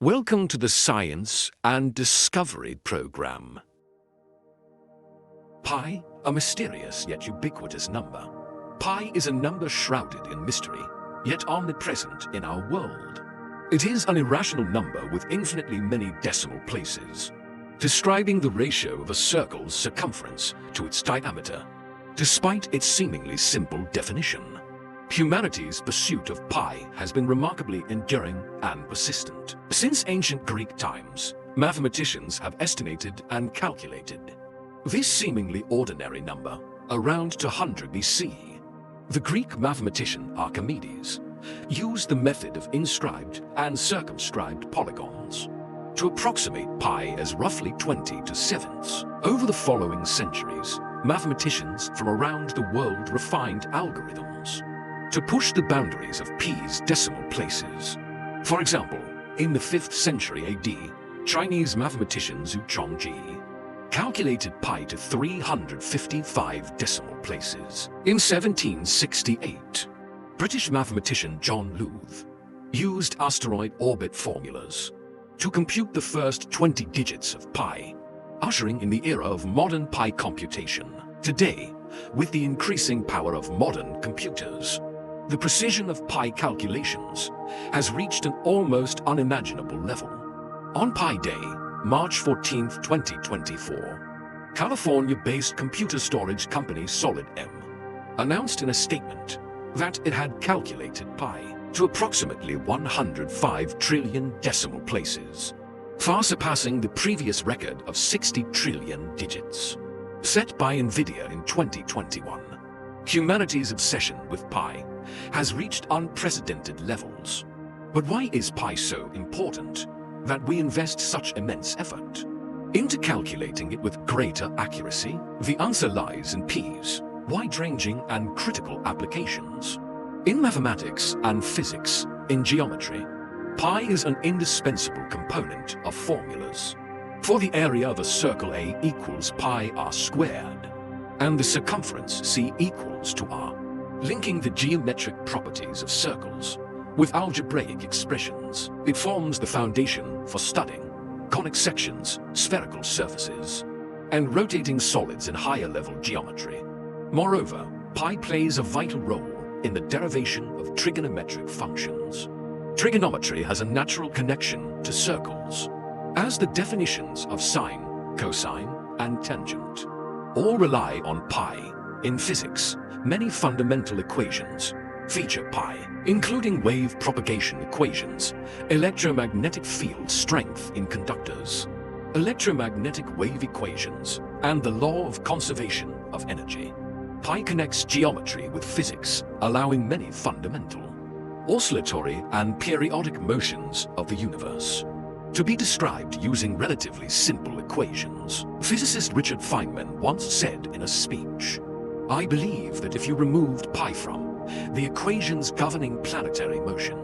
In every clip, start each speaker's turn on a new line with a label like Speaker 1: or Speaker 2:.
Speaker 1: Welcome to the Science and Discovery program. Pi, a mysterious yet ubiquitous number. Pi is a number shrouded in mystery, yet omnipresent in our world. It is an irrational number with infinitely many decimal places, describing the ratio of a circle's circumference to its diameter. Despite its seemingly simple definition, humanity's pursuit of pi has been remarkably enduring and persistent. Since ancient Greek times, mathematicians have estimated and calculated this seemingly ordinary number around 200 BC. The Greek mathematician Archimedes used the method of inscribed and circumscribed polygons to approximate pi as roughly 20 to sevenths. Over the following centuries, mathematicians from around the world refined algorithms to push the boundaries of pi's decimal places. For example, in the 5th century AD, Chinese mathematician Zhu Chongji calculated pi to 355 decimal places. In 1768, British mathematician John Lambert used asteroid orbit formulas to compute the first 20 digits of pi, ushering in the era of modern pi computation. Today, with the increasing power of modern computers, the precision of pi calculations has reached an almost unimaginable level. On Pi Day, March 14, 2024, California-based computer storage company SolidM announced in a statement that it had calculated pi to approximately 105 trillion decimal places, far surpassing the previous record of 60 trillion digits, set by NVIDIA in 2021. Humanity's obsession with pi has reached unprecedented levels. But why is pi so important that we invest such immense effort into calculating it with greater accuracy? The answer lies in pi's wide-ranging and critical applications. In mathematics and physics, in geometry, pi is an indispensable component of formulas. For the area of a circle A equals pi r squared, and the circumference C equals to r, linking the geometric properties of circles with algebraic expressions, it forms the foundation for studying conic sections, spherical surfaces, and rotating solids in higher-level geometry. Moreover, pi plays a vital role in the derivation of trigonometric functions. Trigonometry has a natural connection to circles, as the definitions of sine, cosine, and tangent all rely on pi. In physics, many fundamental equations feature pi, including wave propagation equations, electromagnetic field strength in conductors, electromagnetic wave equations, and the law of conservation of energy. Pi connects geometry with physics, allowing many fundamental, oscillatory, and periodic motions of the universe to be described using relatively simple equations. Physicist Richard Feynman once said in a speech, "I believe that if you removed pi from the equations governing planetary motion,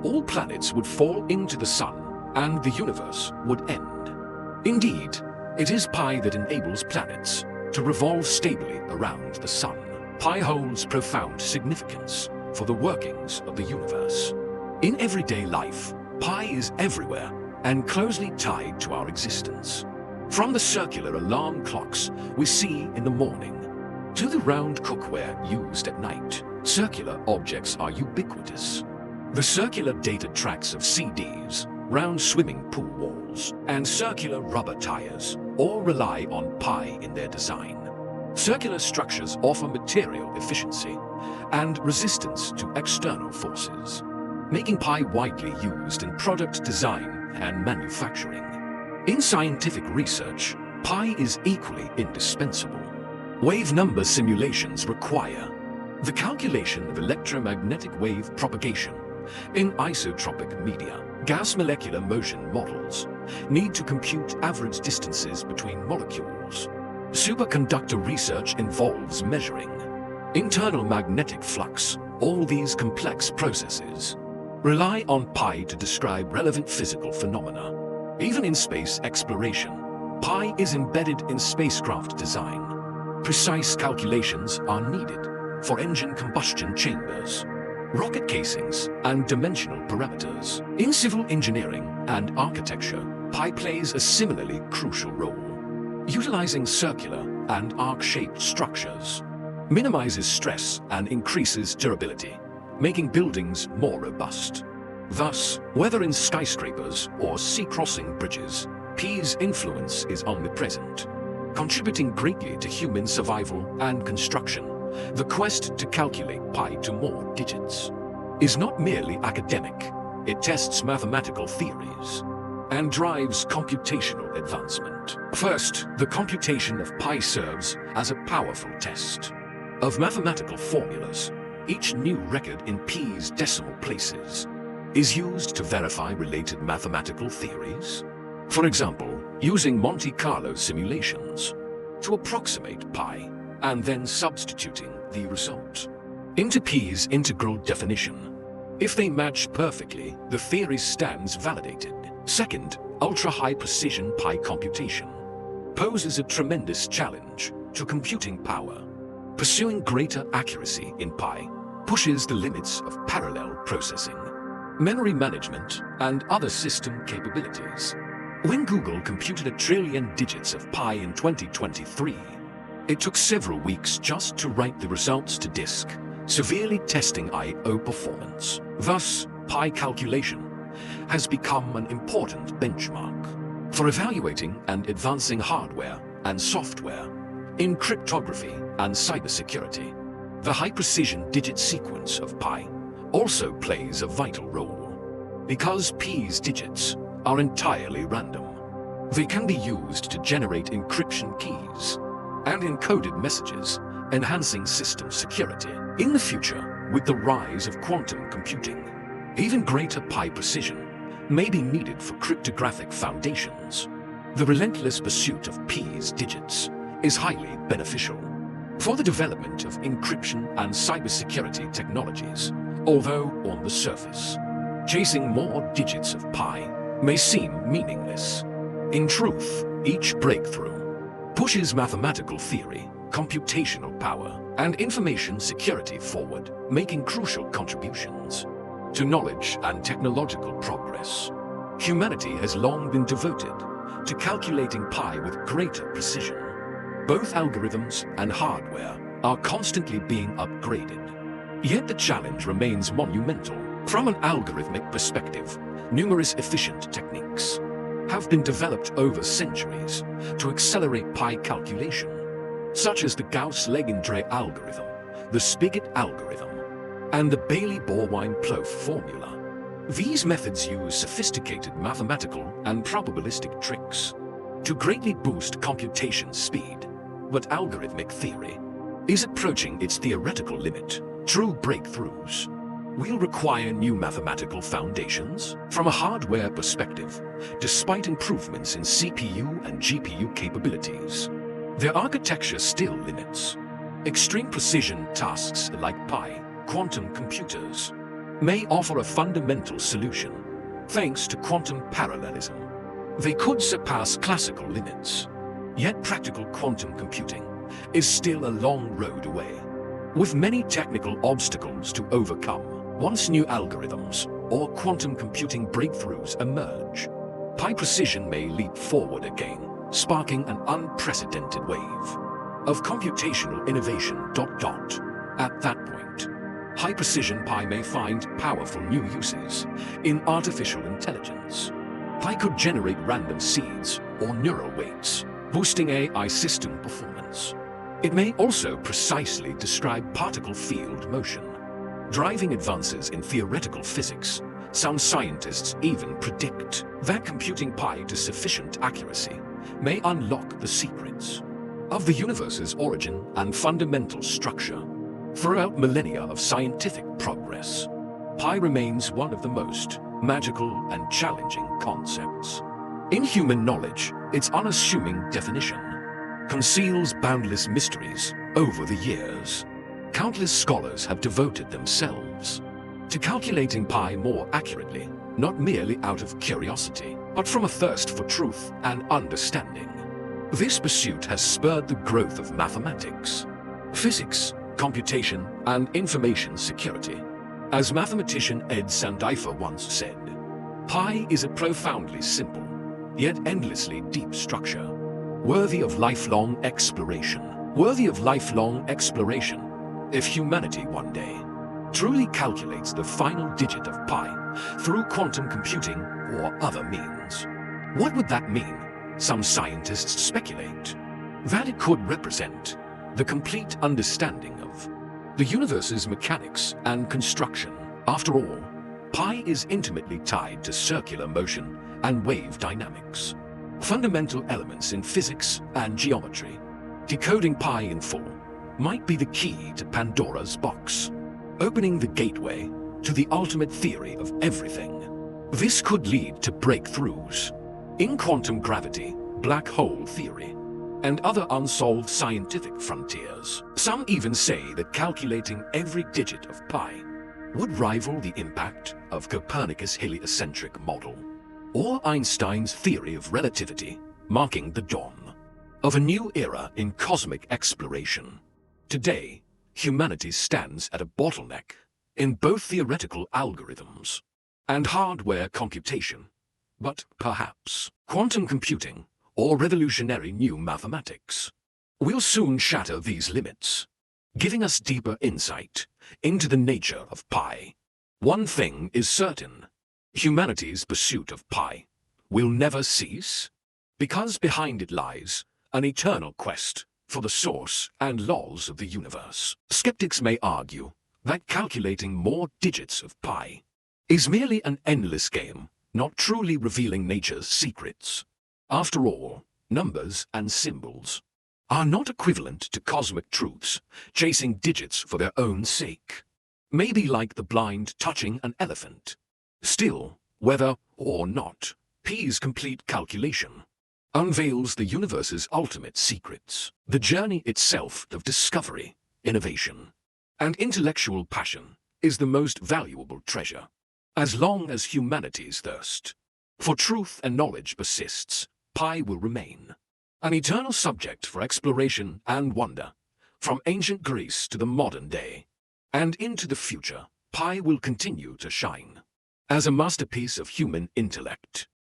Speaker 1: all planets would fall into the sun and the universe would end." Indeed, it is pi that enables planets to revolve stably around the sun. Pi holds profound significance for the workings of the universe. In everyday life, pi is everywhere and closely tied to our existence. From the circular alarm clocks we see in the morning to the round cookware used at night, circular objects are ubiquitous. The circular data tracks of CDs, round swimming pool walls, and circular rubber tires all rely on pi in their design. Circular structures offer material efficiency and resistance to external forces, making pi widely used in product design and manufacturing. In scientific research, pi is equally indispensable. Wave number simulations require the calculation of electromagnetic wave propagation in isotropic media. Gas molecular motion models need to compute average distances between molecules. Superconductor research involves measuring internal magnetic flux. All these complex processes rely on pi to describe relevant physical phenomena. Even in space exploration, pi is embedded in spacecraft design. Precise calculations are needed for engine combustion chambers, rocket casings, and dimensional parameters. In civil engineering and architecture, pi plays a similarly crucial role. Utilizing circular and arc-shaped structures, minimizes stress and increases durability, making buildings more robust. Thus, whether in skyscrapers or sea-crossing bridges, pi's influence is omnipresent, contributing greatly to human survival and construction. The quest to calculate pi to more digits is not merely academic. It tests mathematical theories and drives computational advancement. First, the computation of pi serves as a powerful test of mathematical formulas. Each new record in pi's decimal places is used to verify related mathematical theories. For example, using Monte Carlo simulations to approximate pi and then substituting the result into pi's integral definition. If they match perfectly, the theory stands validated. Second, ultra-high precision pi computation poses a tremendous challenge to computing power. Pursuing greater accuracy in pi pushes the limits of parallel processing, memory management, and other system capabilities. When Google computed 1 trillion digits of pi in 2023, it took several weeks just to write the results to disk, severely testing I/O performance. Thus, pi calculation has become an important benchmark for evaluating and advancing hardware and software in cryptography and cybersecurity. The high-precision digit sequence of pi also plays a vital role. Because pi's digits are entirely random, they can be used to generate encryption keys and encoded messages, enhancing system security. In the future, with the rise of quantum computing, even greater pi precision may be needed for cryptographic foundations. The relentless pursuit of pi's digits is highly beneficial for the development of encryption and cybersecurity technologies. Although, on the surface, chasing more digits of pi may seem meaningless, in truth, each breakthrough pushes mathematical theory, computational power, and information security forward, making crucial contributions to knowledge and technological progress. Humanity has long been devoted to calculating pi with greater precision. Both algorithms and hardware are constantly being upgraded. Yet the challenge remains monumental. From an algorithmic perspective, numerous efficient techniques have been developed over centuries to accelerate pi calculation, such as the Gauss-Legendre algorithm, the Spigot algorithm, and the Bailey-Borwein-Plouffe formula. These methods use sophisticated mathematical and probabilistic tricks to greatly boost computation speed. But algorithmic theory is approaching its theoretical limit. True breakthroughs will require new mathematical foundations. From a hardware perspective, despite improvements in CPU and GPU capabilities, their architecture still limits. Extreme precision tasks like pi, quantum computers, may offer a fundamental solution. Thanks to quantum parallelism, they could surpass classical limits. Yet practical quantum computing is still a long road away, with many technical obstacles to overcome. Once new algorithms or quantum computing breakthroughs emerge, pi precision may leap forward again, sparking an unprecedented wave of computational innovation. At that point, high-precision pi may find powerful new uses in artificial intelligence. Pi could generate random seeds or neural weights, boosting AI system performance. It may also precisely describe particle field motion, driving advances in theoretical physics. Some scientists even predict that computing pi to sufficient accuracy may unlock the secrets of the universe's origin and fundamental structure. Throughout millennia of scientific progress, pi remains one of the most magical and challenging concepts. In human knowledge, its unassuming definition conceals boundless mysteries. Over the years, countless scholars have devoted themselves to calculating pi more accurately, not merely out of curiosity, but from a thirst for truth and understanding. This pursuit has spurred the growth of mathematics, physics, computation, and information security. As mathematician Ed Sandeifer once said, pi is a profoundly simple, yet endlessly deep structure, worthy of lifelong exploration. Worthy of lifelong exploration if humanity one day truly calculates the final digit of pi through quantum computing or other means. What would that mean? Some scientists speculate that it could represent the complete understanding of the universe's mechanics and construction. After all, pi is intimately tied to circular motion and wave dynamics, fundamental elements in physics and geometry. Decoding pi in full might be the key to Pandora's box, opening the gateway to the ultimate theory of everything. This could lead to breakthroughs in quantum gravity, black hole theory, and other unsolved scientific frontiers. Some even say that calculating every digit of pi would rival the impact of Copernicus' heliocentric model, or Einstein's theory of relativity, marking the dawn of a new era in cosmic exploration. Today, humanity stands at a bottleneck in both theoretical algorithms and hardware computation, but perhaps quantum computing or revolutionary new mathematics will soon shatter these limits, giving us deeper insight into the nature of pi. One thing is certain: humanity's pursuit of pi will never cease, because behind it lies an eternal quest for the source and laws of the universe. Skeptics may argue that calculating more digits of pi is merely an endless game, not truly revealing nature's secrets. After all, numbers and symbols are not equivalent to cosmic truths, chasing digits for their own sake. Maybe like the blind touching an elephant. Still, whether or not pi's complete calculation unveils the universe's ultimate secrets, the journey itself of discovery, innovation, and intellectual passion is the most valuable treasure. As long as humanity's thirst for truth and knowledge persists, pi will remain an eternal subject for exploration and wonder. From ancient Greece to the modern day and into the future, pi will continue to shine as a masterpiece of human intellect.